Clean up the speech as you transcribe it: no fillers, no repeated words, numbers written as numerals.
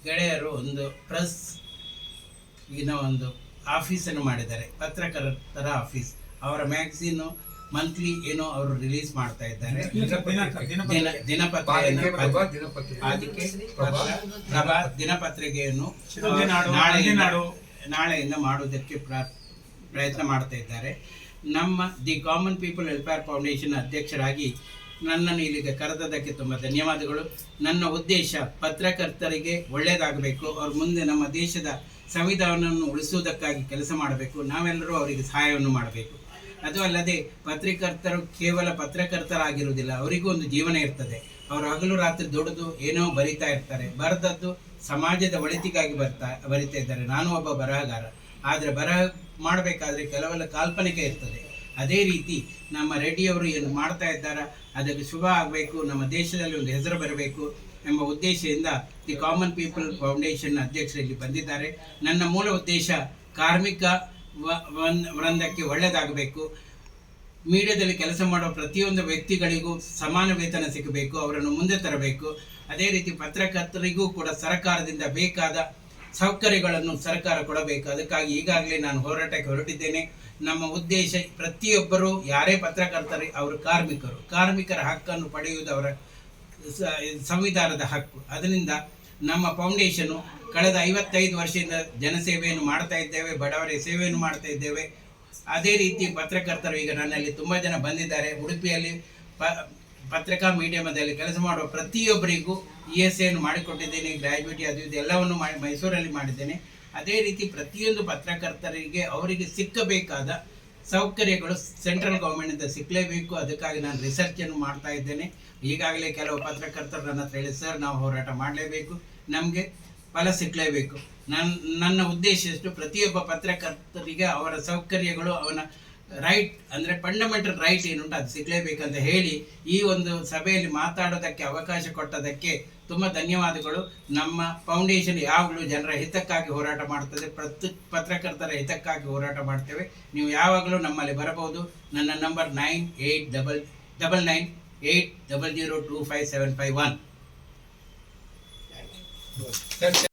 ಗೆಳೆಯರು ಒಂದು ಪ್ರೆಸ್ ಒಂದು ಆಫೀಸನ್ನು ಮಾಡಿದ್ದಾರೆ, ಪತ್ರಕರ್ತರ ಆಫೀಸ್. ಅವರ ಮ್ಯಾಗಝೀನು ಮಂತ್ಲಿ ಏನೋ ಅವರು ರಿಲೀಸ್ ಮಾಡ್ತಾ ಇದ್ದಾರೆ, ದಿನಪತ್ರಿಕೆಯನ್ನು ನಾಳೆಯಿಂದ ಮಾಡುವುದಕ್ಕೆ ಪ್ರಯತ್ನ ಮಾಡ್ತಾ ಇದ್ದಾರೆ. ನಮ್ಮ the common people welfare foundation ಅಧ್ಯಕ್ಷರಾಗಿ ನನ್ನನ್ನು ಇಲ್ಲಿಗೆ ಕರೆದದಕ್ಕೆ ತುಂಬ ಧನ್ಯವಾದಗಳು. ನನ್ನ ಉದ್ದೇಶ ಪತ್ರಕರ್ತರಿಗೆ ಒಳ್ಳೆಯದಾಗಬೇಕು, ಅವ್ರ ಮುಂದೆ ನಮ್ಮ ದೇಶದ ಸಂವಿಧಾನವನ್ನು ಉಳಿಸುವುದಕ್ಕಾಗಿ ಕೆಲಸ ಮಾಡಬೇಕು, ನಾವೆಲ್ಲರೂ ಅವರಿಗೆ ಸಹಾಯವನ್ನು ಮಾಡಬೇಕು. ಅದು ಅಲ್ಲದೆ ಪತ್ರಕರ್ತರು ಕೇವಲ ಪತ್ರಕರ್ತರಾಗಿರುವುದಿಲ್ಲ, ಅವರಿಗೂ ಒಂದು ಜೀವನ ಇರ್ತದೆ. ಅವರು ಹಗಲು ರಾತ್ರಿ ದುಡಿದು ಏನೋ ಬರಿತಾ ಇರ್ತಾರೆ, ಬರೆದದ್ದು ಸಮಾಜದ ಒಳಿತಿಗಾಗಿ ಬರಿತಾ ಇದ್ದಾರೆ. ನಾನು ಒಬ್ಬ ಬರಹಗಾರ, ಆದರೆ ಬರಹ ಮಾಡಬೇಕಾದ್ರೆ ಕೆಲವೆಲ್ಲ ಕಾಲ್ಪನಿಕ ಇರ್ತದೆ. ಅದೇ ರೀತಿ ನಮ್ಮ ರೆಡ್ಡಿಯವರು ಏನು ಮಾಡ್ತಾ ಇದ್ದಾರೆ ಅದಕ್ಕೆ ಶುಭ ಆಗಬೇಕು, ನಮ್ಮ ದೇಶದಲ್ಲಿ ಒಂದು ಹೆಸರು ಬರಬೇಕು ಎಂಬ ಉದ್ದೇಶದಿಂದ ದಿ ಕಾಮನ್ ಪೀಪಲ್ ಫೌಂಡೇಶನ್ ಅಧ್ಯಕ್ಷರು ಇಲ್ಲಿ ಬಂದಿದ್ದಾರೆ. ನನ್ನ ಮೂಲ ಉದ್ದೇಶ ಕಾರ್ಮಿಕ ವೃಂದಕ್ಕೆ ಒಳ್ಳೆಯದಾಗಬೇಕು, ಮೀಡಿಯಾದಲ್ಲಿ ಕೆಲಸ ಮಾಡುವ ಪ್ರತಿಯೊಂದು ವ್ಯಕ್ತಿಗಳಿಗೂ ಸಮಾನ ವೇತನ ಸಿಗಬೇಕು, ಅವರನ್ನು ಮುಂದೆ ತರಬೇಕು. ಅದೇ ರೀತಿ ಪತ್ರಕರ್ತರಿಗೂ ಕೂಡ ಸರ್ಕಾರದಿಂದ ಬೇಕಾದ ಸೌಕರ್ಯಗಳನ್ನು ಸರ್ಕಾರ ಕೊಡಬೇಕು. ಅದಕ್ಕಾಗಿ ಈಗಾಗಲೇ ನಾನು ಹೋರಾಟಕ್ಕೆ ಹೊರಟಿದ್ದೇನೆ. ನಮ್ಮ ಉದ್ದೇಶ ಪ್ರತಿಯೊಬ್ಬರು ಯಾರೇ ಪತ್ರಕರ್ತರು ಅವರು ಕಾರ್ಮಿಕರ ಹಕ್ಕನ್ನು ಪಡೆಯುವುದು ಅವರ ಸಂವಿಧಾನದ ಹಕ್ಕು. ಅದರಿಂದ ನಮ್ಮ ಫೌಂಡೇಶನು ಕಳೆದ 55 ವರ್ಷದಿಂದ ಜನಸೇವೆಯನ್ನು ಮಾಡ್ತಾ ಇದ್ದೇವೆ, ಬಡವರ ಸೇವೆಯನ್ನು ಮಾಡ್ತಾ ಇದ್ದೇವೆ. ಅದೇ ರೀತಿ ಪತ್ರಕರ್ತರು ಈಗ ನನ್ನಲ್ಲಿ ತುಂಬ ಜನ ಬಂದಿದ್ದಾರೆ. ಉಡುಪಿಯಲ್ಲಿ ಪತ್ರಿಕಾ ಮೀಡಿಯಮದಲ್ಲಿ ಕೆಲಸ ಮಾಡುವ ಪ್ರತಿಯೊಬ್ಬರಿಗೂ ESAಯನ್ನು ಮಾಡಿಕೊಟ್ಟಿದ್ದೇನೆ, ಗ್ರ್ಯಾಜುಯಿಟಿ ಅದು ಇದು ಎಲ್ಲವನ್ನು ಮೈಸೂರಲ್ಲಿ ಮಾಡಿದ್ದೇನೆ. ಅದೇ ರೀತಿ ಪ್ರತಿಯೊಂದು ಪತ್ರಕರ್ತರಿಗೆ ಅವರಿಗೆ ಸಿಕ್ಕಬೇಕಾದ ಸೌಕರ್ಯಗಳು ಸೆಂಟ್ರಲ್ ಗೌರ್ಮೆಂಟಿಂದ ಸಿಕ್ಕಲೇಬೇಕು. ಅದಕ್ಕಾಗಿ ನಾನು ರಿಸರ್ಚನ್ನು ಮಾಡ್ತಾ ಇದ್ದೇನೆ. ಈಗಾಗಲೇ ಕೆಲವು ಪತ್ರಕರ್ತರು ನನ್ನ ಹತ್ರ ಹೇಳಿ, ಸರ್ ನಾವು ಹೋರಾಟ ಮಾಡಲೇಬೇಕು, ನಮಗೆ ಫಲ ಸಿಕ್ಕಲೇಬೇಕು. ನನ್ನ ಉದ್ದೇಶ ಎಷ್ಟು, ಪ್ರತಿಯೊಬ್ಬ ಪತ್ರಕರ್ತರಿಗೆ ಅವರ ಸೌಕರ್ಯಗಳು, ಅವನ ರೈಟ್ ಅಂದರೆ ಫಂಡಮೆಂಟಲ್ ರೈಟ್ ಏನುಂಟು ಅದು ಸಿಗಲೇಬೇಕಂತ ಹೇಳಿ ಈ ಒಂದು ಸಭೆಯಲ್ಲಿ ಮಾತಾಡೋದಕ್ಕೆ ಅವಕಾಶ ಕೊಟ್ಟದಕ್ಕೆ ತುಂಬ ಧನ್ಯವಾದಗಳು. ನಮ್ಮ ಫೌಂಡೇಶನ್ ಯಾವಾಗಲೂ ಜನರ ಹಿತಕ್ಕಾಗಿ ಹೋರಾಟ ಮಾಡ್ತದೆ, ಪತ್ರಕರ್ತರ ಹಿತಕ್ಕಾಗಿ ಹೋರಾಟ ಮಾಡ್ತೇವೆ. ನೀವು ಯಾವಾಗಲೂ ನಮ್ಮಲ್ಲಿ ಬರಬಹುದು. ನನ್ನ ನಂಬರ್ 989980257551.